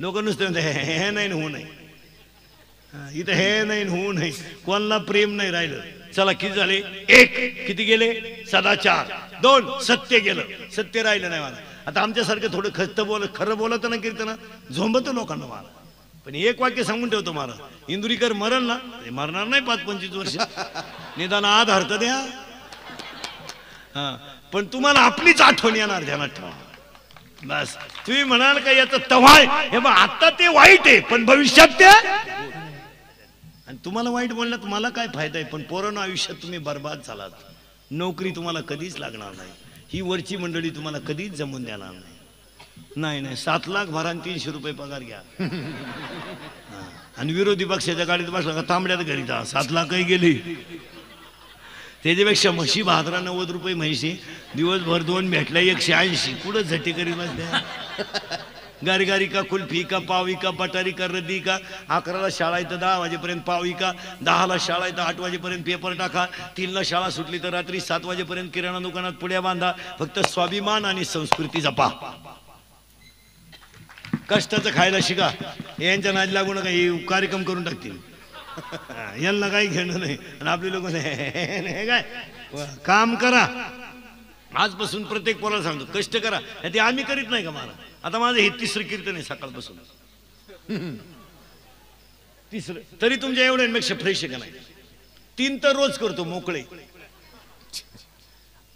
लोक नुसते म्हणते हे नाही होऊ नाही, इथं हे नाही होऊ नाही, कोणाला प्रेम नाही राहिलं. चला किती झाले? एक. किती गेले? सदाचार. दोन. सत्य गेलं, सत्य राहिलं नाही मला. आता आमच्यासारखं थोडं खरं बोलत ना कीर्तन झोंबत लोकांना मला. पण एक वाक्य सांगून ठेवतो मला, इंदुरीकर मरण ना, मरणार नाही 5-25 वर्ष, निदान आधार तर द्या. पण तुम्हाला आपलीच आठवण येणार, ध्यानात ठेवा. बस तुम्ही म्हणाल का याचं तव्हाय, हे बघ आता ते वाईट आहे पण भविष्यात ते, आणि तुम्हाला वाईट बोलण्यात मला काय फायदा आहे. पण पोरांनो आयुष्यात तुम्ही बर्बाद झालात. नोकरी तुम्हाला कधीच लागणार नाही, ही वरची मंडळी तुम्हाला कधीच जमून देणार नाही. नाही 7 लाख भरा 300 रुपये पगार घ्या, आणि विरोधी पक्षाच्या गाडीत बसला का तांबड्यात घरी जा, 7 लाखही गेली. त्याच्यापेक्षा म्हशी 90 रुपये म्हैशी, दिवसभर 2 भेटल्या 180, कुठं झटी करी बसल्या. गारी का कुल्फी का पावी का बटारी का रद्दी का, 11ला शाळा येतं 10 वाजेपर्यंत पावी का, 10ला शाळा येतं 8 वाजेपर्यंत पेपर टाका, 3ला शाळा सुटली तर रात्री 7 वाजेपर्यंत किराणा दुकानात पुड्या बांधा. फक्त स्वाभिमान आणि संस्कृती जपा, कष्टाचं खायला शिका. यांच्या नादी लागू नका, हे कार्यक्रम करून टाकतील, यांना काही घेणं नाही. आणि आपले लोक काय काम करा. आजपासून प्रत्येक पोराला सांगतो कष्ट करा. ते आम्ही करीत नाही का महाराज? आता माझं हे 3रं कीर्तन आहे सकाळपासून, 3रं, तरी तुमच्या एवढ्यांपेक्षा फ्रेश आहे का नाही? 3 तर रोज करतो मोकळे.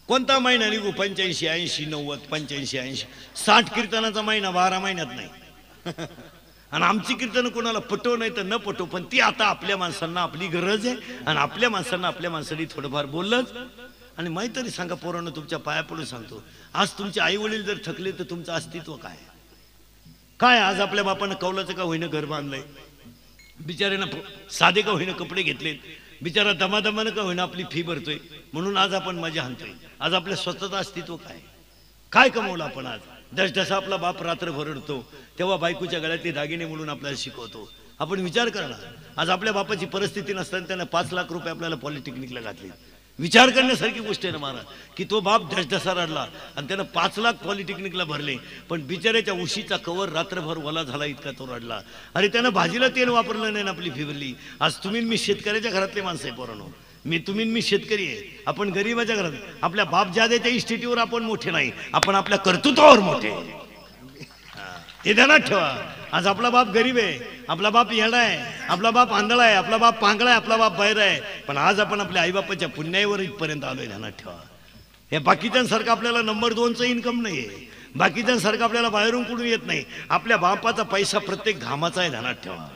कोणता महिना निघू? 85, 80, 90, 85, 80, 60 कीर्तनाचा महिना 12 महिन्यात नाही. आणि आमची कीर्तन कोणाला पटो नाही तर न पटो, पण ती आता आपल्या माणसांना आपली गरज आहे, आणि आपल्या माणसांना आपल्या माणसांनी थोडंफार बोललंच. आणि माहीतरी सांगा पोरांनो, तुमच्या पाया पडून सांगतो, आज तुमचे आई वडील जर थकले तर तुमचं अस्तित्व काय काय? आज आपल्या बापानं कौलाचं का होईना घर बांधलंय, बिचाऱ्यानं साधे का होईना कपडे घेतलेत, बिचारा दमादमानं का होईना आपली फी भरतोय, म्हणून आज आपण मजा आणतोय. आज आपल्या स्वतःचं अस्तित्व काय काय कमवलं आपण? आज जसा आपला बाप रात्रभर रडतो तेव्हा बायकोच्या गळ्यातले दागिने म्हणून आपल्याला शिकवतो. आपण विचार करा, आज आपल्या बापाची परिस्थिती नसताना त्यानं 5 लाख रुपये आपल्याला पॉलिटेक्निकला घातले. विचार करण्यासारखी गोष्ट आहे ना महाराज, की तो बाप ढसढसा रडला आणि त्यानं 5 लाख पॉलिटेक्निकला भरले, पण बिचाऱ्याच्या उशीचा कवर रात्रभर ओला झाला इतका तो रडला. अरे त्यानं भाजीला तेल वापरलं नाही, आपली फी भरली. आज तुम्ही मी शेतकऱ्याच्या घरातले माणसं आहे पोरांनो, मी शेतकरी आहे, आपण गरीबाच्या घरात. आपल्या बाप जादेच्या इस्टेटीवर आपण मोठे नाही, आपण आपल्या कर्तृत्वावर मोठे. हे ध्यानात ठेवा. आज आपला बाप गरीब आहे, आपला बाप येडा आहे, आपला बाप आंधळा आहे, आपला बाप पांगळा आहे, आपला बाप बैर आहे, पण आज आपण आपल्या आईबापाच्या पुण्याईवर इथपर्यंत आलोय. ध्यानात ठेवा. हे बाकीच्यांसारखं आपल्याला नंबर 2चं इन्कम नाही आहे, बाकीच्यांसारखं आपल्याला बाहेरून कुठून येत नाही. आपल्या बापाचा पैसा प्रत्येक घामाचा आहे. ध्यानात ठेवा.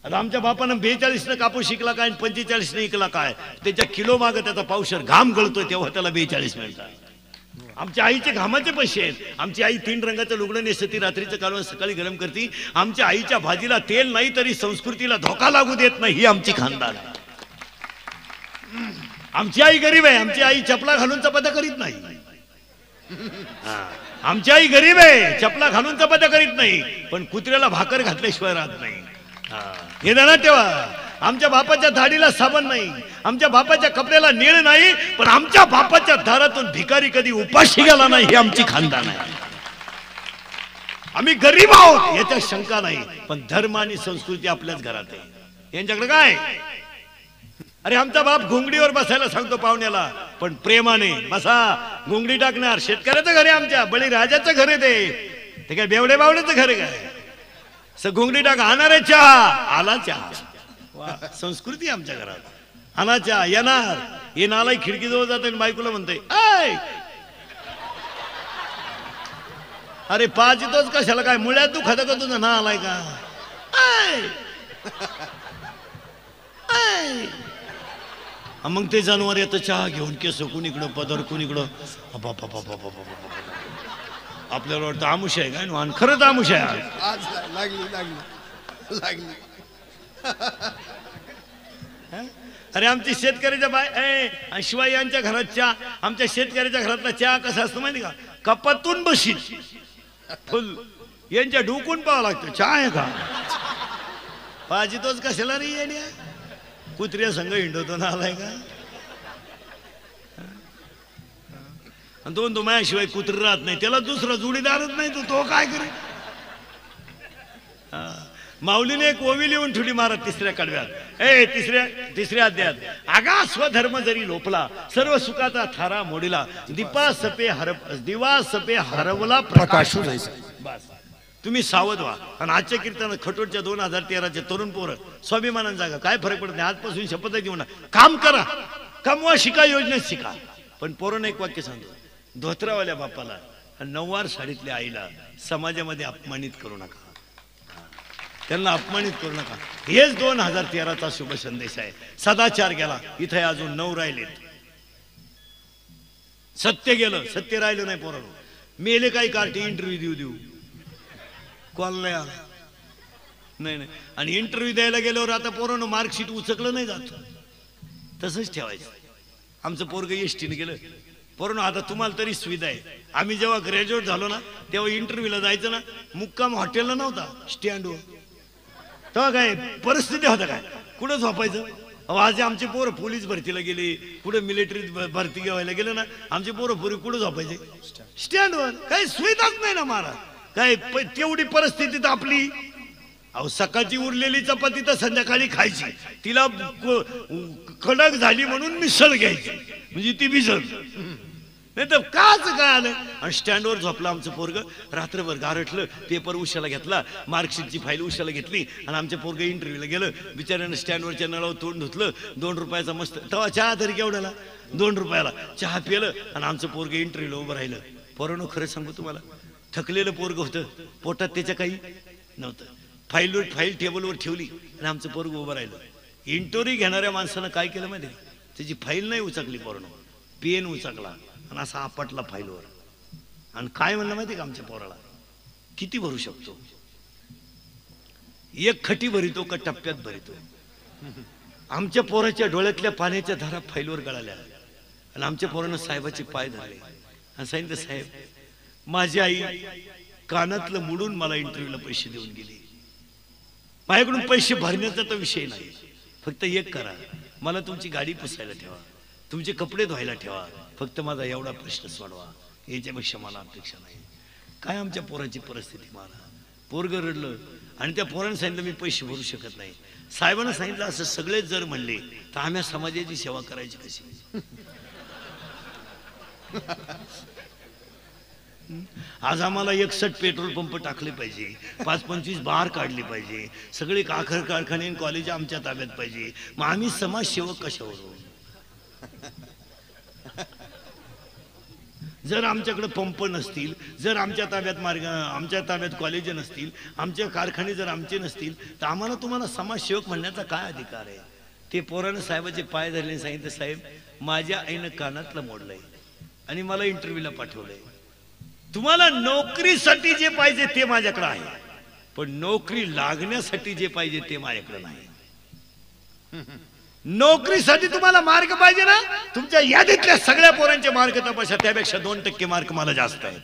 आता आमच्या बापानं 42 कापूस शिकला काय, 45 इकला काय, त्याच्या किलो मागं त्याचा पावशर घाम गळतोय तेव्हा त्याला 42 मिळतात. आमच्या आईचे घामाचे पैसे आहेत. आमची आई 3 रंगाचं लुगडं नेसती, रात्रीचं कालवण सकाळी गरम करती. आमच्या आईच्या भाजीला तेल नाही तरी संस्कृतीला धोका लागू देत नाही, ही आमची खानदान. आमची आई गरीब आहे, आमची आई चपला घालून चपात्या करीत नाही. आमची आई गरीब आहे, चपला घालून चपात्या करीत नाही, पण कुत्र्याला भाकर घातल्याशिवाय राहत नाही. हे ध्यानात ठेवा. आमच्या बापाच्या दाढीला साबण नाही, आमच्या बापाच्या कपड्याला नीळ नाही, पण आमच्या बापाच्या दारातून भिकारी कधी उपाशी गेला नाही, ही आमची खानदान आहे. आम्ही गरीब आहोत याच्यात शंका नाही, पण धर्म आणि संस्कृती आपल्याच घरात आहे. यांच्याकडे काय? अरे आमचा बाप घोंगडीवर बसायला सांगतो पाहुण्याला, पण प्रेमाने बसा. घोंगडी टाकणार. शेतकऱ्याचं घर आहे आमच्या, बळीराजाचं घर आहे ते काय बेवडे बावड्याचं घर आहे काय? घोंगडी टाका. आणणारे चहा, आला चहा. संस्कृती आमच्या घरात. आला चहा, येणार. हे नालाय खिडकीजवळ जात आणि बायकोला म्हणतोय, ऐ अरे पाच येतोच कशाला, काय मुळ्यात तू खाता का तुझा ना आलाय का? मग ते जनावर येतं चहा घेऊन, केस कुणीकडं पदर कुणीकडं. आपल्याला वाटतं आमुष आहे काय, आणि खरंच आमुष आहे. आज लागली. अरे आमची शेतकऱ्याच्या बाय शिवाय यांच्या घरात चहा, आमच्या शेतकऱ्याच्या घरातला चहा कसा असतो माहिती का? कपातून बशील फुल, यांच्या ढुकून पाहावं लागतं चहा आहे का. पाजी तोच कशाला रे येण्या, कुत्र्या संघ हिंडवतो ना आलाय का. आणि दोन तो माझ्याशिवाय कुत्र राहत नाही, त्याला दुसरा जोडीदारच नाही, तो काय करे. माऊलीने एक ओवी लिहून ठेवली महाराज तिसऱ्या कडव्यात. तिसऱ्या अध्यायात, आगा स्वधर्म जरी लोपला, सर्व सुखाचा थारा मोडीला, दिवा सपे हरवला प्रकाशू जायचा. बस तुम्ही सावध व्हा. आणि आजच्या कीर्तन खटोटच्या 2013चे तरुण पोरं स्वाभिमानानं जागा, काय फरक पडत नाही. आजपासून शपथ देऊ ना, काम करा, कमवा, शिका, योजनेत शिका. पण पोरांना एक वाक्य सांगतो, धोत्रावाल्या बापाला आणि नऊवार साडीतल्या आईला समाजामध्ये अपमानित करू नका, त्यांना अपमानित करू नका. हेच 2013चा शुभ संदेश आहे. सदाचार गेला, इथे अजून 9 राहिलेत. सत्य गेलं, सत्य राहिलं नाही. पोरांनो मेले काही कार्टी इंटरव्ह्यू देऊ कॉल नाही आला नाही. आणि इंटरव्ह्यू द्यायला गेल्यावर आता पोरांनो मार्कशीट उचकलं नाही जात, तसंच ठेवायचं. आमचं पोरग एसटीने गेलं. पोरांनो आता तुम्हाला तरी सुविधा आहे. आम्ही जेव्हा ग्रॅज्युएट झालो ना, तेव्हा इंटरव्ह्यूला जायचं ना, मुक्काम हॉटेलला नव्हता, स्टँडवर. तेव्हा काय परिस्थिती होता, काय कुठं झोपायचं. आज आमचे पोरं पोलीस भरतीला गेले, कुठं मिलिटरीत भरती घ्यायला गेलं ना, आमचे पोरं पोरी कुठं झोपायचे, स्टँडवर. काही सुविधाच नाही ना महाराज. काय तेवढी परिस्थिती आपली. अहो सकाळची उरलेली चपाती तर संध्याकाळी खायची, तिला कडक झाली म्हणून मिसळ घ्यायची, म्हणजे ती मिसळ. नाही तर काच काय आलं. आणि स्टँडवर झोपला आमचं पोरग. रात्रभर गारठलं, पेपर उशाला घेतला, मार्कशीटची फाईल उशाला घेतली, आणि आमचं पोरग इंटरव्ह्यूला गेलं. बिचाऱ्यानं स्टँडवरच्या नळावर तोंड धुतलं, 2 रुपयाचा मस्त तवा चहा तरी केवढ्याला, 2 रुपयाला चहा पिलं. आणि आमचं पोरग इंटरव्ह्यूला उभं राहिलं. पोरांनो खरं सांगू तुम्हाला, थकलेलं पोरग होतं, पोटात त्याच्या काही नव्हतं. फाईल टेबलवर ठेवली आणि आमचं पोरग उभं राहिलं. इंटरव्ह्यू घेणाऱ्या माणसानं काय केलं माहिती, त्याची फाईल नाही उचकली पोरांनो, पेन उचकला आणि असा आपटला फाईलवर. आणि काय म्हणलं माहिती का आमच्या पोराला, किती भरू शकतो, 1 खटी भरितो का टप्प्यात भरितो. आमच्या पोराच्या डोळ्यातल्या पाण्याच्या धारा फाईलवर गळाल्या. आणि आमच्या पोरानं साहेबाचे पाय धरले आणि सांगितलं, साहेब माझी आई कानातलं मुडून मला इंटरव्ह्यूला पैसे देऊन गेली. माझ्याकडून पैसे भरण्याचा तर विषय नाही, फक्त एक करा, मला तुमची गाडी पुसायला ठेवा, तुमचे कपडे धुवायला ठेवा, फक्त माझा एवढा प्रश्न सोडवा, याच्यापेक्षा मला अपेक्षा नाही. काय आमच्या पोराची परिस्थिती. मला पोरग रडलं आणि त्या पोरानं सांगितलं मी पैसे भरू शकत नाही. साहेबांना सांगितलं असं सगळेच जर म्हणले तर आम्ही समाजाची सेवा करायची कशी. आज आम्हाला 61 पेट्रोल पंप टाकले पाहिजे, 5-25 बार काढली पाहिजे, सगळे काखर कारखाने कॉलेज आमच्या ताब्यात पाहिजे. मग आम्ही समाजसेवक कशावरून. जर आमच्याकडे पंप नसतील, जर आमच्या ताब्यात कॉलेज नसतील, आमचे कारखाने जर आमचे नसतील, तर आम्हाला तुम्हाला समाजसेवक म्हणण्याचा काय अधिकार आहे. ते पोरानं साहेबाचे पाय धरले, सांगितलं साहेब माझ्या आईनं कानातलं मोडलंय आणि मला इंटरव्ह्यूला पाठवलंय. तुम्हाला नोकरीसाठी जे पाहिजे ते माझ्याकडे आहे, पण नोकरी लागण्यासाठी जे पाहिजे ते माझ्याकडे नाही. नोकरीसाठी तुम्हाला मार्क पाहिजे ना, तुमच्या यादीतल्या सगळ्या पोरांचे मार्क तपासा, त्यापेक्षा 2% मार्क मला जास्त आहेत.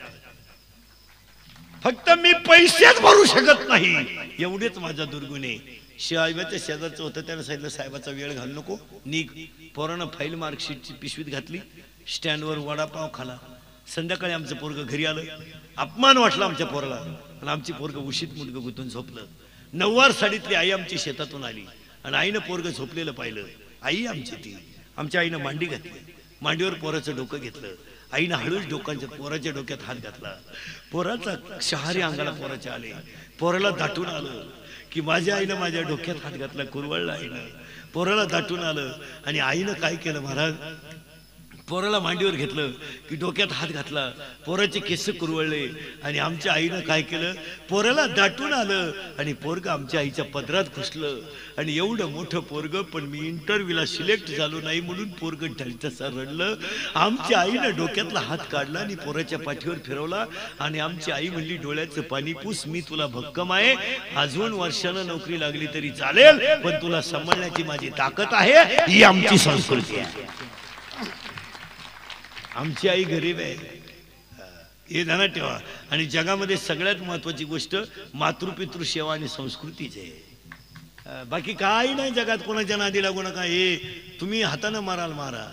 फक्त मी पैसेच भरू शकत नाही, एवढेच माझा दुर्गुण आहे. साहेबाच्या शेजारचं होतं, त्यानं सांगितलं साहेबाचा वेळ घालू नको, निघ. पोरानं फाईल मार्कशीटची पिशवीत घातली, स्टँडवर वडापाव खाला. संध्याकाळी आमचं पोरग घरी आलं. अपमान वाटला आमच्या पोराला आणि आमची पोरग उशीत मुडगं गुतून झोपलं. 9वार साडीतली आई आमची शेतातून आली आणि आईनं पोरग झोपलेलं पाहिलं. आई आमची ती, आमच्या आईनं मांडी घातली, मांडीवर पोराचं डोकं घेतलं. आईनं हळूच पोराच्या डोक्यात हात घातला. पोराचा शहारे अंगाला पोराच्या आले. पोराला दाटून आलं की माझ्या आईनं माझ्या डोक्यात हात घातला, कुरवळला आईनं. पोराला दाटून आलं आणि आईनं काय केलं महाराज, पोराला मांडीवर घेतलं की डोक्यात हात घातला, पोराचे केस कुरवळले. आणि आमच्या आईनं काय केलं, पोराला दाटून आलं आणि पोरग आमच्या आईच्या पदरात घुसलं. आणि एवढं मोठं पोरग, पण मी इंटरव्ह्यूला सिलेक्ट झालो नाही म्हणून पोरग तसा रडलं. आमच्या आईनं डोक्यातला हात काढला आणि पोराच्या पाठीवर फिरवला आणि आमची आई म्हणली डोळ्याचं पाणी पुस, मी तुला भक्कम आहे, अजून वर्षानं नोकरी लागली तरी चालेल, पण तुला सांभाळण्याची माझी ताकद आहे. ही आमची संस्कृती आहे. आमची आई गरीब आहे, हे ध्यानात ठेवा. आणि जगामध्ये सगळ्यात महत्वाची गोष्ट मातृपितृ सेवा आणि संस्कृतीच आहे. बाकी काही नाही जगात. कोणाच्या नादी लागू नका. हे तुम्ही हातानं माराल मारा.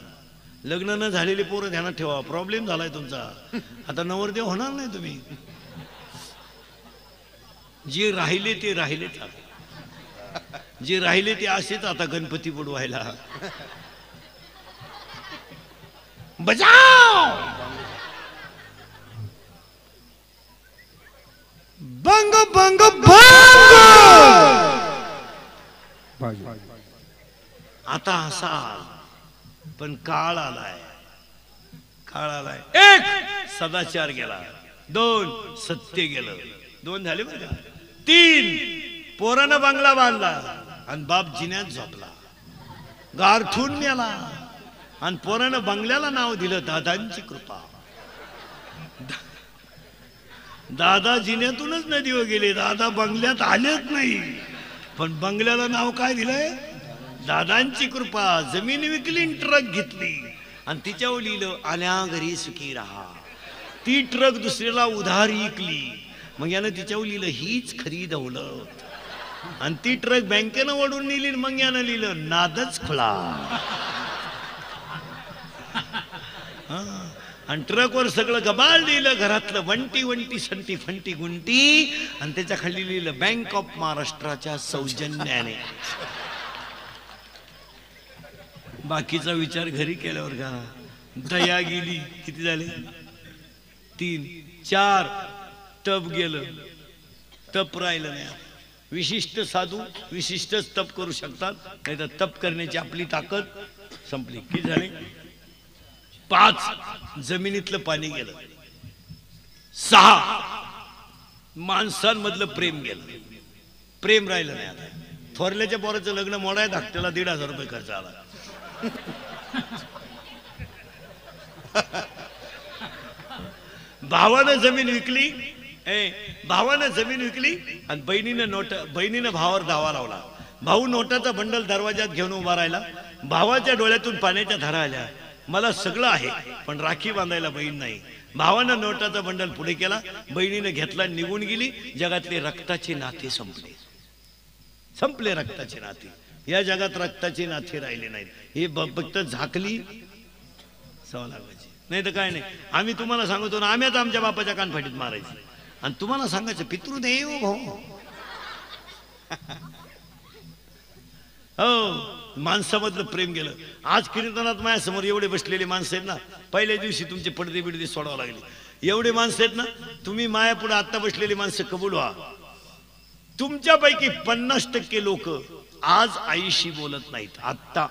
लग्न न झालेली पोरं ध्यानात ठेवा, प्रॉब्लेम झालाय तुमचा. आता नवरदेव होणार नाही तुम्ही. जे राहिले ते राहिलेच. जे राहिले ते असेच आता गणपती बुडवायला. बजाव बंग बंग बंग. आता असा पण काळ आलाय. काळ आलाय. एक सदाचार गेला, दोन सत्य गेलं. दोन झाले बरं का. तीन पोरानं बंगला बांधला आणि बाप जिन्यात झोपला, गारठून मेला. आणि पोरानं बंगल्याला नाव दिलं दादांची कृपा. दादा जिन्यातूनच नदीवर गेले, दादा बंगल्यात आलेच नाही. पण बंगल्याला नाव काय दिलंय? दादांची कृपा. जमीन विकली, ट्रक घेतली आणि तिच्यावर लिहिलं आल्या घरी सुखी राहा. ती ट्रक दुसऱ्याला उधार विकली, मग यानं तिच्यावर लिहिलं हीच खरी दौलत. आणि ती ट्रक बँकेनं ओढून नेली, मग यानं लिहिलं नादच खुळा. आणि ट्रकवर सगळं गबाळ लिहिलं, घरातलं वंटी वंटी संटी फंटी गुंटी. आणि त्याच्या खाली लिहिलं बँक ऑफ महाराष्ट्राच्या सौजन्याने. बाकीचा विचार घरी केल्यावर का दया गेली. किती झाले? 3 4 तप गेलं, तप राहिलं नाही. विशिष्ट साधू विशिष्टच तप करू शकतात, नाही तर तप करण्याची आपली ताकद संपली. किती झाले? 5 जमिनीतलं पाणी गेलं. 6 माणसांमधलं प्रेम गेलं. प्रेम राहिलं नाही. आता थोरल्याच्या पोराचं लग्न मोडाय धाकट्याला 1,500 रुपये खर्च आला. भावानं जमीन विकली, भावानं जमीन विकली आणि बहिणीनं भावावर धावा लावला. भाऊ नोटाचा बंडल दरवाजात घेऊन उभा राहिला. भावाच्या डोळ्यातून पाण्याच्या धारा आल्या. मला सगळं आहे पण राखी बांधायला बहीण नाही. भावानं नोटाचा बंडल पुढे केला, बहिणीनं घेतला, निघून गेली. जगातले रक्ताचे नाते संपले. संपले रक्ताचे नाते. या जगात रक्ताचे नाते राहिले नाहीत. हे फक्त झाकली सवा लागायची, नाही तर काय नाही. आम्ही तुम्हाला सांगतो ना, आम्हीच आमच्या बापाच्या कानफाटीत मारायची आणि तुम्हाला सांगायचं पितृदेव हो. हो, माणसामधलं प्रेम गेलं. आज कीर्तनात माझ्यासमोर एवढे बसलेले माणसं आहेत ना, पहिल्या दिवशी तुमचे पडदे बिडदे सोडावं लागले. एवढे माणसं आहेत ना, तुम्ही मायापुढे आत्ता बसलेली माणसं कबूल व्हा. तुमच्यापैकी 50% लोक आज आईशी बोलत नाहीत. आत्ता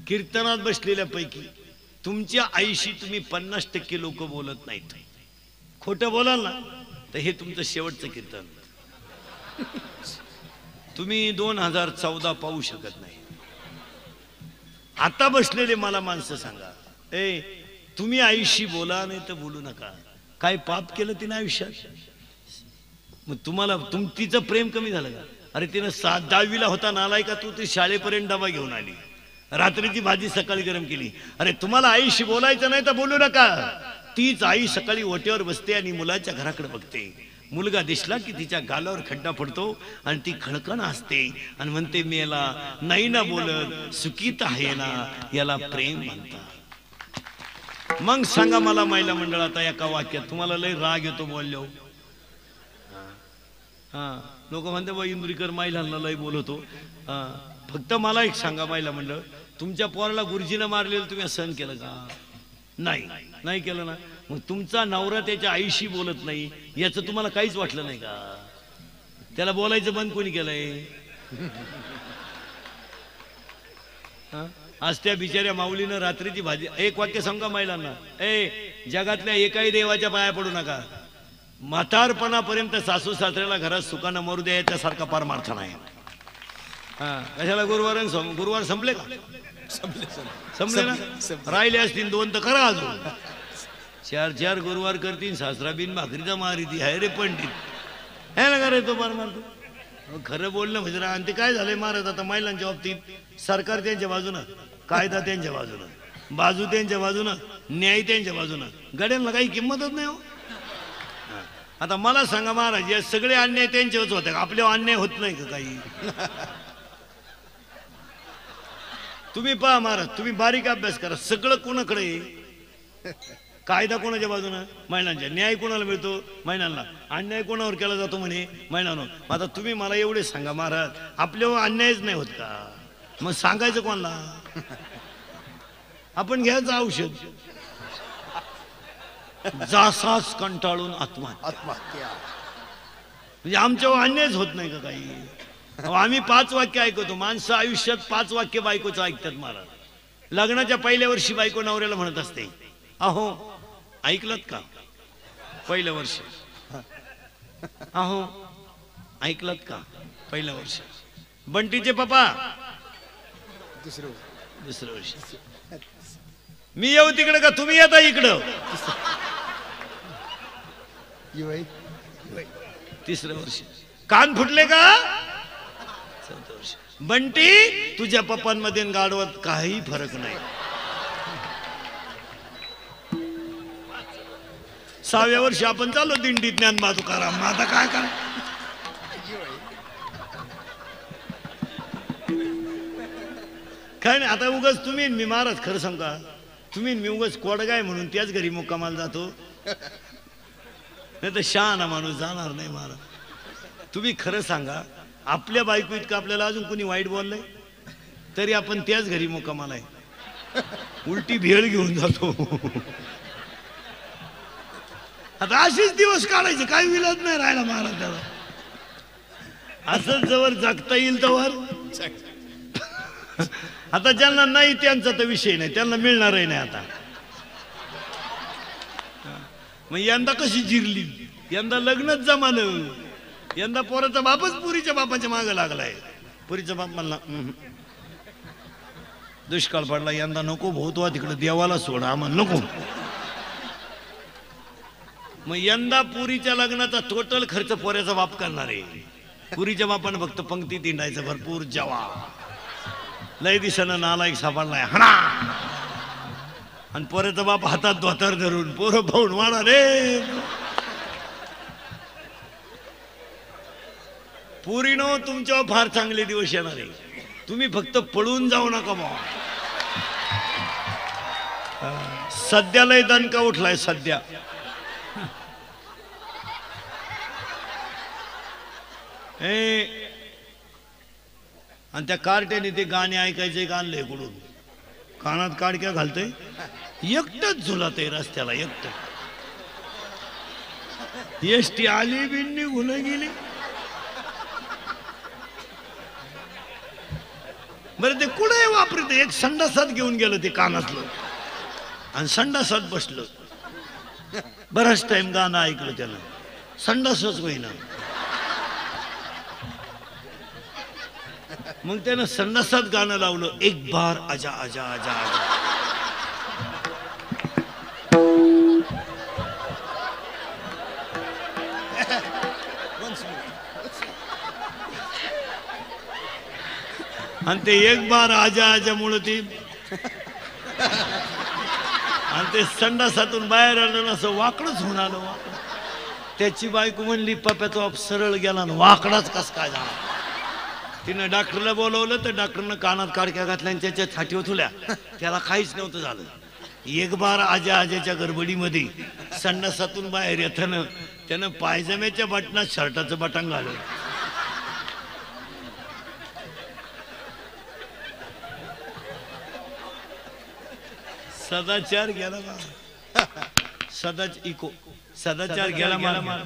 कीर्तनात बसलेल्या पैकी तुमच्या आईशी तुम्ही 50% लोक बोलत नाहीत. खोटं बोलाल ना तर हे तुमचं शेवटचं कीर्तन. तुम्ही 2014 पाहू शकत नाही. आता बसलेले मला माणसं सांगा, तुम्ही आईशी बोला नाही तर बोलू नका. काय पाप केलं तिने आयुष्यात? मग तुम्हाला तिचं प्रेम कमी झालं का? अरे तिनं 7-10वीला होता नालाय का तू? ती शाळेपर्यंत डबा घेऊन आली, रात्रीची भाजी सकाळी गरम केली. अरे तुम्हाला आईशी बोलायचं नाही तर बोलू नका. तीच आई सकाळी ओट्यावर बसते आणि मुलाच्या घराकडे बघते. मुलगा दिसला की तिच्या गालावर खड्डा पडतो आणि ती खळखण असते आणि म्हणते मेला नाही ना बोलत, सुखीत आहे ना, याला प्रेम म्हणतात. मग सांगा मला महिला मंडळ आता एका वाक्यात तुम्हाला लय राग येतो बोललो. लोक म्हणते बा इंद्रिकर महिलांना लय बोलतो. फक्त मला एक सांगा महिला मंडळ, तुमच्या पोराला गुरुजीनं मारलेलं तुम्ही सहन केलं का? नाही केलं ना. मग तुमचा नवरा त्याच्या आईशी बोलत नाही याचं तुम्हाला काहीच वाटलं नाही का? त्याला बोलायचं बंद कोणी केलंय? आज त्या बिचाऱ्या माऊलीनं रात्रीची भाजी. एक वाक्य सांगा महिलांना, जगातल्या एकाही देवाच्या पाया पडू नका. म्हातारपणापर्यंत सासू सासऱ्याला घरात सुखानं मरू द्या याच्यासारखा परमार्थ नाही. कशाला गुरुवार संपले का? संपले ना. राहिले असतील 2 तर करा. अजून 4 गुरुवार करतील. सासरा बिन भाकरीचा मारिती आहे रे पंडित. हे ना करायचो मार मारतो. खरं बोलणं म्हणजे. आणि ते काय झालंय महाराज आता महिलांच्या बाबतीत, सरकार त्यांच्या बाजूनं, कायदा त्यांच्या बाजूनं, बाजू त्यांच्या बाजूनं, न्याय त्यांच्या बाजूनं. गड्यांना काही किंमतच नाही हो. आता मला सांगा महाराज, या सगळे अन्याय त्यांच्यावरच होते का? आपल्यावर अन्याय होत नाही का काही? तुम्ही पहा महाराज, तुम्ही बारीक अभ्यास करा. सगळं कोणाकडे? कायदा कोणाच्या बाजूनं? महिलांच्या. न्याय कोणाला मिळतो? महिलांना. अन्याय कोणावर केला जातो म्हणे? महिलांवर. आता तुम्ही मला एवढे सांगा महाराज, आपल्यावर अन्यायच नाही होत का? मग सांगायचं कोणाला? आपण घ्यायचं औषध. जासाच कंटाळून आत्महत्या. म्हणजे आमच्यावर अन्यायच होत नाही का काही? आम्ही 5 वाक्य ऐकतो. माणसं आयुष्यात 5 वाक्य बायकोचं ऐकतात महाराज. लग्नाच्या पहिल्या वर्षी बायको नवऱ्याला म्हणत असते, अहो ऐकलत का? पहिल्या वर्षी. अहो ऐकलत का? पहिल्या वर्षी. बंटीचे पप्पा दुसऱ्या वर्षी. मी येऊ तिकडे का तुम्ही येता इकडं? तिसऱ्या वर्षी. कान फुटले का? चौथ्या वर्षी. बंटी तुझ्या पप्पांमध्ये गाडवत काही फरक नाही. 6व्या वर्षी आपण चाललो दिंडी ज्ञानबा तुकाराम. आता काय काय काय नाही. आता उगाच तुम्ही मी महाराज खरं सांगू का, तुम्ही मी उगाच कोडगाय म्हणून त्याच घरी मुक्कामाला जातो, नाही तर शहाणा माणूस जाणार नाही महाराज. तुम्ही खरं सांगा, आपल्या बायको इतकं आपल्याला अजून कोणी वाईट बोललंय तरी आपण त्याच घरी मुक्कामाला आहे. उलटी भेळ घेऊन जातो. आता असेच दिवस काढायचे, काही विलाज नाही राहिला महाराज त्याला. असंच जवळ जगता येईल तवर. आता ज्यांना नाही त्यांचा तर विषय नाही, त्यांना मिळणारही नाही आता. मग यंदा कशी जिरली? यंदा लग्नच जमालं. यंदा पोराचा बापच पुरीच्या बापाच्या मागे लागलाय. पुरीचा बाप म्हणला दुष्काळ पडला यंदा, नको भोतवा तिकडे देवाला सोडा, आम्हाला नको. मग यंदा पुरीच्या लग्नाचा टोटल खर्च पोऱ्याचा बाप करणार आहे. पुरीच्या बापानं फक्त पंक्ती तिंडायचं भरपूर जेवा. लय दिसानं नालायक सापडलाय हणा. आणि पोऱ्याचा बाप हातात धोतर धरून पोरं भाऊन वाढा रे. पुरीनो तुमच्यावर फार चांगले दिवस येणार आहे. तुम्ही फक्त पळून जाऊ नका बा. सध्या लय दणका उठलाय सध्या. आणि त्या कार्ट्याने ते गाणे ऐकायचे आणलंय कुठून? कानात काडक्या घालतय, एकटच झुलत आहे रस्त्याला एकट. एसटी आली बिन निघून गेली. बरं ते कुठे वापरत? एक संडासात घेऊन गेलं ते कानातलं आणि संडासात बसलं. बराच टाइम गाणं ऐकलं त्यानं, संडासच होईना. मग त्यानं संडासात गाणं लावलं, एक बार आजा आजा आजा आजा. आणि ते एक बार आजा आजा मुळे ती आणि ते संडासातून बाहेर आलं असं वाकडच होऊन आलं. वाकड. त्याची बायको म्हणली पप्याचा बाप सरळ गेला ना वाकडाच कस काय झाला. तिनं डॉक्टरला बोलवलं तर डॉक्टरनं कानात काडक्या घातल्या आणि त्याच्या छातीवर ठेवल्या. त्याला काहीच नव्हतं झालं. एक बार आजा आजाच्या गडबडीमध्ये संडासातून बाहेर येताना त्यानं पायजम्याच्या बटनात शर्टाचं बटन घालवलं. सदाचार गेला मला. सदाचार गेला मला.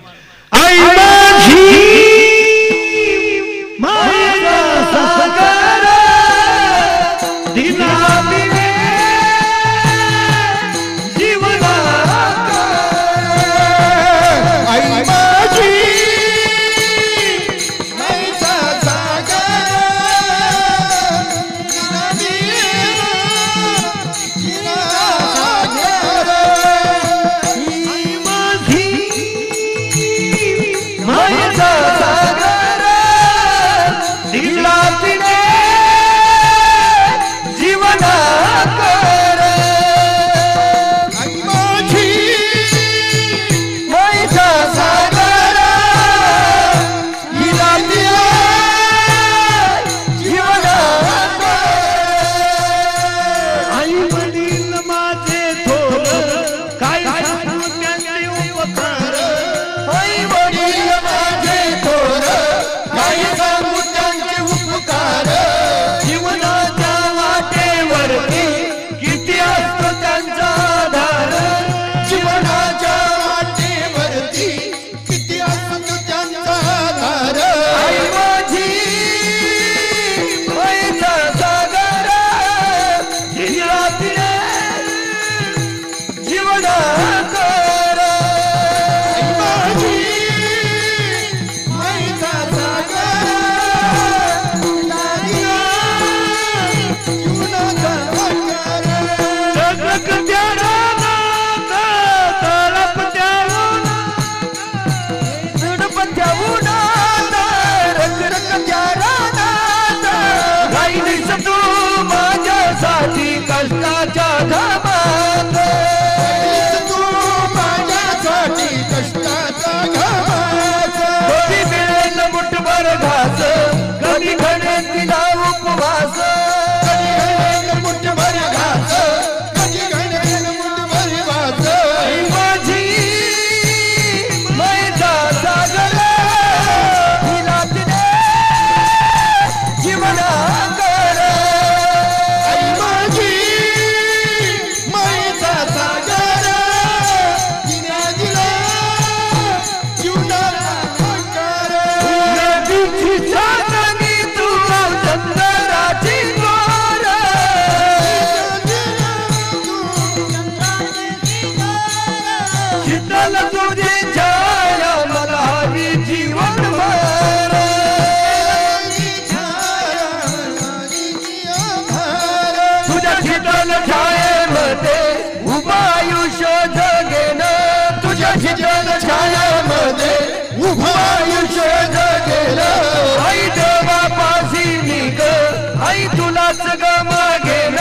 तुलाच ग मागेन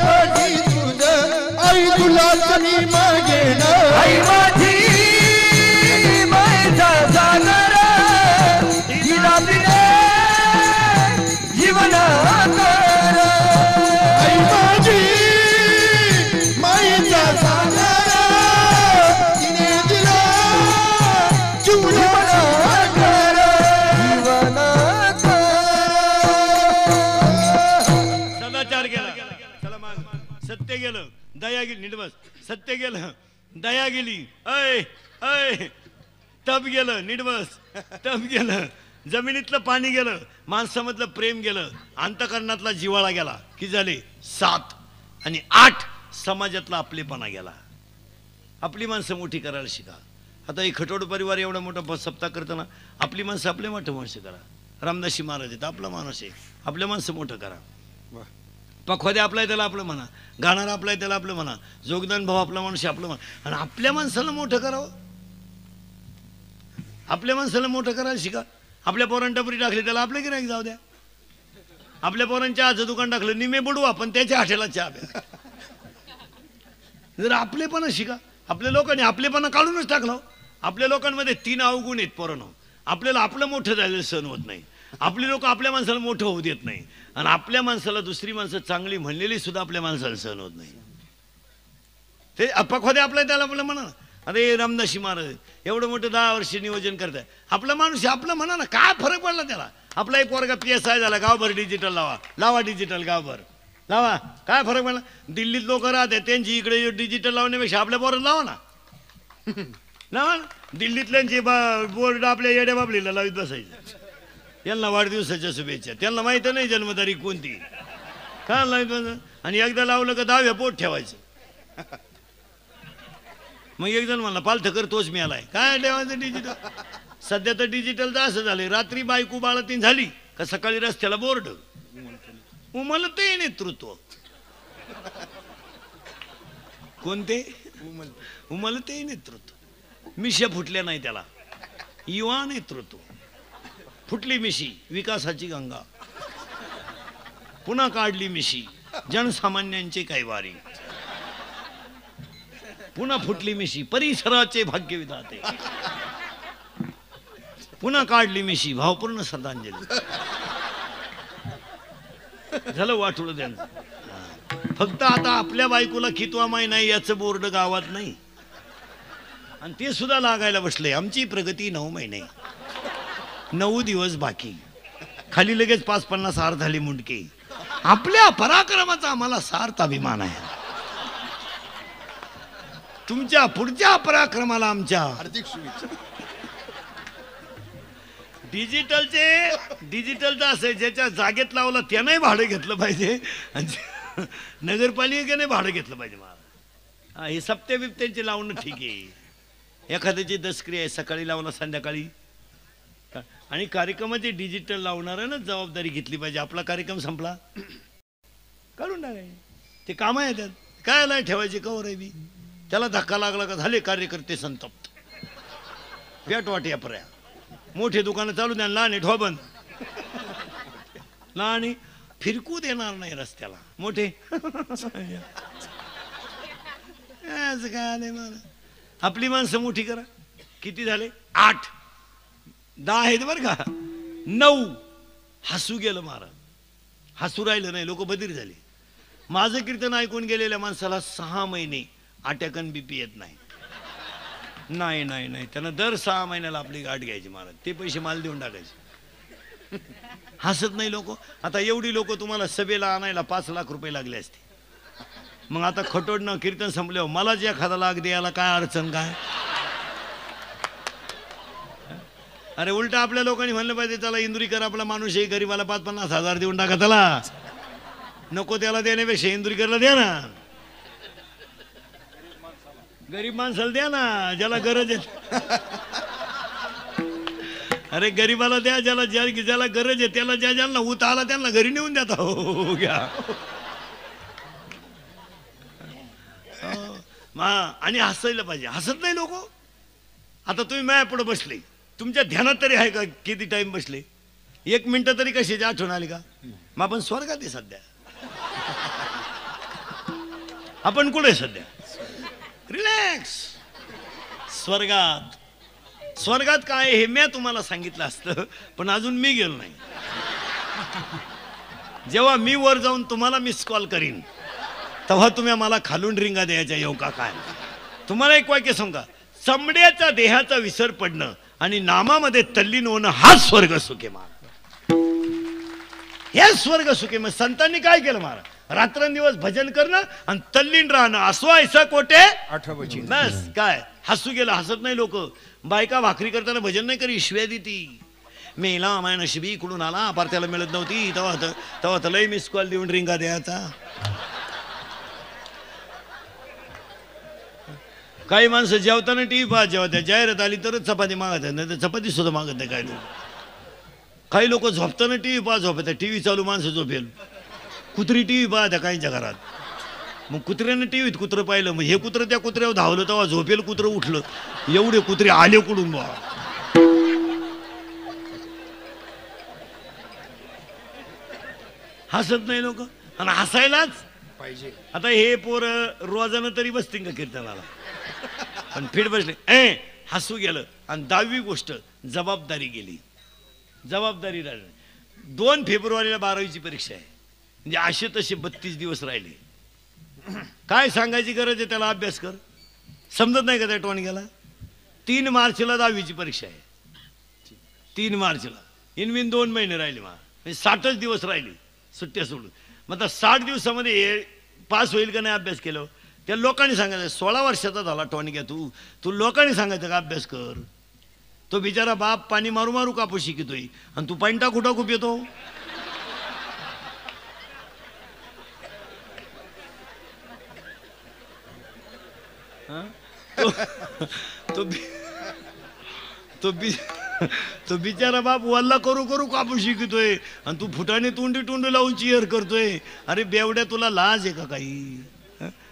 पाठी तुझ आई तुलाच मी मागेन आई माझी मायेचा सागर हिला बिने जीवन कर आई माझी मायेचा सागर तिने दिला जीवन कर जीवन सदाचार गेला चला माग सत्य गेलं दया गेली नीट बस सत्य गेलं दया गेली ऐ ऐ तप गेलं नीट बस तप गेलं जमिनीतलं पाणी गेलं माणसामधलं प्रेम गेलं अंतकरणातला जिव्हाळा गेला की झाले 7 आणि 8 समाजातला आपलेपणा गेला आपली माणसं मोठी करायला शिका आता एक खटोड परिवार एवढा मोठा सप्ताह करताना आपली माणसं आपले मोठं माणसं करा रामदासी महाराज आहेत आपला माणूस आहे आपल्या माणसं मोठं करा पखवादे आपला आहे त्याला आपलं म्हणा गाणारा आपला आहे त्याला आपलं म्हणा जोगदान भाऊ आपला माणूस आहे आपलं म्हणा आणि आपल्या माणसाला मोठं करावं आपल्या माणसाला मोठं करायला शिका आपल्या पोरांना टपरी टाकली त्याला आपलं गिऱ्हाईक जाऊ द्या आपल्या पोरांच्या आजचं दुकान टाकलं निमे बुडवा पण त्याच्या हाटेला चहा प्या जर आपलेपणा शिका आपल्या लोकांनी आपलेपणा काढूनच टाकलं आपल्या लोकांमध्ये 3 अवगुण आहेत पोरांनो आपल्याला आपलं मोठं झालेलं सहन होत नाही आपली लोक आपल्या माणसाला मोठं होऊ देत नाही आणि आपल्या माणसाला दुसरी माणसं चांगली म्हणलेली सुद्धा आपल्या माणसाला सहन होत नाही ते अपखोदे आपल्या त्याला आपलं म्हणा अरे रामदासी महाराज एवढं मोठं 10 वर्ष नियोजन करताय आपला माणूस आपलं म्हणा ना काय फरक पडला त्याला आपला एक वर्ग PSI झाला गावभर डिजिटल लावा डिजिटल गावभर लावा काय फरक पडला दिल्लीत लोक राहतात त्यांची इकडे डिजिटल लावण्यापेक्षा आपल्या पोरात लावा ना लावा ना दिल्लीतल्यांची बोर्ड आपल्या येड्या बाबलीला लावित बसायचं यांना वाढदिवसाच्या शुभेच्छा त्यांना माहित नाही जन्मतारीख कोणती काय लावित आणि एकदा लावलं का 10व्या पोट ठेवायचं मग एक जण म्हणला पालथं कर तोच मी आलाय काय ठेवायचं डिजिटल सध्या तर डिजिटलचं असं झालंय रात्री बायको बाळातीन झाली का सकाळी रस्त्याला बोर्ड उमलते नेतृत्व कोणते उमलते नेतृत्व मिश्या फुटल्या नाही त्याला युवा नेतृत्व फुटली मिशी विकासाची गंगा पुन्हा काढली मिशी जनसामान्यांचे कैवारी पुन्हा फुटली मिशी परिसराचे भाग्य विधाते पुन्हा काढली मिशी भावपूर्ण श्रद्धांजली झालं वाटुळं त्यांचं फक्त आता आपल्या बायकोला कितवा माय नाही याचं बोर्ड गावात नाही आणि ते सुद्धा लागायला बसले आमची प्रगती 9 महिने 9 दिवस बाकी खाली लगेच 5-50 हार झाली मुंडके आपल्या पराक्रमाचा आम्हाला सार्थ अभिमान आहे तुमच्या पुढच्या पराक्रमाला आमच्या हार्दिक शुभेच्छा डिजिटलचं असं ज्याच्या जागेत लावलं त्याने भाडं घेतलं पाहिजे नगरपालिकेने भाडं घेतलं पाहिजे मला हे सप्त्या बिप्त्यांची लावणं ठीक आहे एखाद्याची दसक्रिया आहे सकाळी लावला संध्याकाळी आणि कार्यक्रमाची डिजिटल लावणाऱ्यानं जबाबदारी घेतली पाहिजे आपला कार्यक्रम संपला काढून टाकायचे ते कामं येतात काय नाही ठेवायचे कवर आहे मी त्याला धक्का लागला का झाले कार्यकर्ते संतप्त पेट वाटे पर्या मोठे दुकानं चालू द्या लहान ठेवा बंद लहान फिरकू देणार नाही रस्त्याला मोठे काय आले मला आपली माणसं मोठी करा किती झाले 8 10 आहेत बरं का 9 हसू गेलं महाराज हसू राहिलं नाही लोक बधीर झाले माझं कीर्तन ऐकून गेलेल्या माणसाला 6 महिने अटॅकन BP येत नाही नाही नाही नाही त्यांना दर 6 महिन्याला आपली गाठ घ्यायची महाराज ते पैसे माल देऊन टाकायचे हसत नाही लोक आता एवढी लोक तुम्हाला सभेला आणायला 5 लाख रुपये लागले असते मग आता खटोडणं कीर्तन संपल्यावर मला जे एखादा लाख द्यायला काय अडचण काय अरे उलट आपल्या लोकांनी म्हणलं पाहिजे त्याला इंदुरीकर आपला माणूस आहे गरीबाला 5-50 हजार देऊन टाका त्याला नको त्याला देण्यापेक्षा इंदुरीकरला द्या ना गरीब माणसाला द्या ना ज्याला गरज आहे अरे गरीबाला द्या ज्याला गरज आहे त्याला ज्यांना उत आला त्यांना घरी नेऊन द्या हो घ्या आणि हसायला पाहिजे हसत नाही लोक आता तुम्ही माझ्या पुढे बसले तुमच्या ध्यानात तरी आहे का किती टाइम बसले 1 मिनिट तरी कशाची आठवण आली का? मग आपण स्वर्गात आहे सध्या. आपण कुठे सध्या? रिलॅक्स. स्वर्गात. स्वर्गात काय हे मी तुम्हाला सांगितलं असतं, पण अजून मी गेलो नाही. जेव्हा मी वर जाऊन तुम्हाला मिस कॉल करीन तेव्हा तुम्ही मला खालून रिंगा द्यायच्या येऊ का काय? तुम्हाला एक वाक्य सांगा, चमड्याच्या देहाचा विसर पडणं आणि नामामध्ये तल्लीन होणं हा स्वर्ग सुखे महाराज. हे स्वर्ग सुखे. मग संतांनी काय केलं महाराज? रात्रंदिवस भजन करणं आणि तल्लीन राहणं. असो ऐसा कोटे बस. काय हसू गेलं? हसत नाही लोक. बायका भाकरी करताना भजन नाही करी, शिव्या देती. मेला माय नशिबी इकडून आला, पार त्याला मिळत नव्हती, तेव्हा लय मिस कॉल देऊन रिंगा द्यायचा. काही माणसं जेवताना टीव्ही पाहत जेवत्या, जाहिरात आली तरच चपाती मागत आहे, नाही तर चपाती सुद्धा मागत नाही. काही लोक काही लोक झोपताना टीव्ही पाहत झोपत्या, टीव्ही चालू माणसं झोपेल. कुत्री टीव्ही पाहत्या काहींच्या घरात. मग कुत्र्यानं टीव्हीत कुत्रं पाहिलं, मग हे कुत्रं त्या कुत्र्यावर धावलं तेव्हा झोपेल कुत्रं उठलं. एवढे कुत्रे आले कुठून बा? हसत नाही लोक, आणि हसायलाच पाहिजे. आता हे पोर रोजानं तरी बसतील का कीर्तनाला? पण फिट बसले हसू गेलं. आणि 10वी गोष्ट, जबाबदारी गेली. जबाबदारी राहिली. 2 फेब्रुवारीला 12वीची परीक्षा आहे. म्हणजे असे तसे 32 दिवस राहिले. काय सांगायची गरज आहे? त्याला अभ्यास कर. समजत नाही का त्या टोणग्याला? 3 मार्चला 10वीची परीक्षा आहे. 3 मार्चला इनविन 2 महिने राहिले. म्हणजे 60च दिवस राहिले सुट्ट्या सोडून. मग आता 60 दिवसामध्ये पास होईल का नाही अभ्यास केलं? त्या लोकांनी सांगायचं 16 वर्षाचा झाला टोणग्या तू लोकांनी सांगायचं का अभ्यास कर? तो बिचारा बाप पाणी मारू मारू कापूस शिकतोय आणि तू पाणी टाकू टाकू पितो. तो बिचारा बाप वल्ला करू करू कापूस शिकतोय आणि तू फुटाने तोंडी लावून चिअर करतोय. अरे बेवड्या, तुला लाज आहे का काही?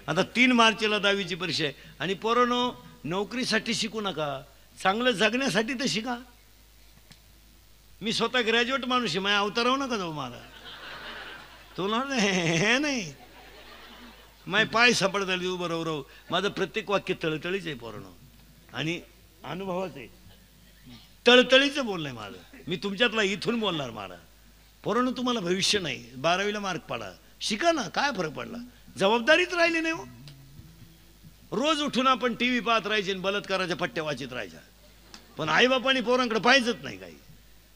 आता 3 मार्चला 10वीची परीक्षा आहे. आणि पोरांनो, नोकरीसाठी शिकू नका, चांगलं जगण्यासाठी तर शिका. मी स्वतः ग्रॅज्युएट माणूस आहे, माझ्या अवताराव नका जाऊ मला. तुला हे नाही, माझे पाय सापडत आले उभं राहू. माझं प्रत्येक वाक्य तळतळीच आहे पोरांनो, आणि अनुभवाचं आहे. तळतळीचं बोलणं आहे माझं. मी तुमच्यातला इथून बोलणार महाराज. पोरांनो, तुम्हाला भविष्य नाही. 12वीला मार्क पाडा, शिका ना, काय फरक पडला? जबाबदारीच राहिली नाही हो. रोज उठून आपण टीव्ही पाहत राहायचे आणि बलात्काराच्या पट्ट्या वाचित राहायच्या, पण आईबापांनी पोरांकडे पाहायचंच नाही काही.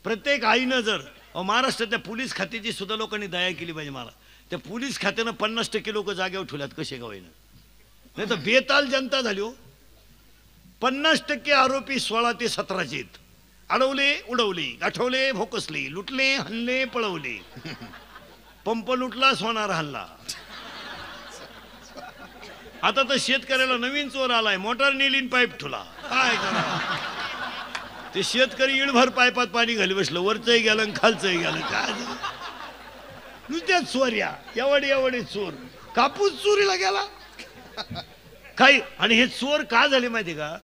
प्रत्येक आईनं जर महाराष्ट्रातल्या पोलीस खात्याची सुद्धा लोकांनी दया केली पाहिजे. मला त्या पोलीस खात्यानं 50% लोक जागेवर ठेवल्यात कसे गावाईनं, नाही तर बेताल जनता झाली हो. 50% आरोपी 16 ते 17चे आहेत. अडवले, उडवले, गाठवले, भोकसले, लुटले, हल्ले, पळवले. पंप लुटला, सोनार हल्ला. आता तर शेतकऱ्याला नवीन चोर आलाय, मोटार नेलीन पाईप ठुला. काय करा? ते शेतकरी इळभर पाईपात पाणी घाली बसलं, वरचंही गेलं आणि खालचंही गेलं. काय नुसत्याच चोऱ्या, एवढे चोर. कापूस चोरीला गेला काही. आणि हे चोर का झाले माहिती का?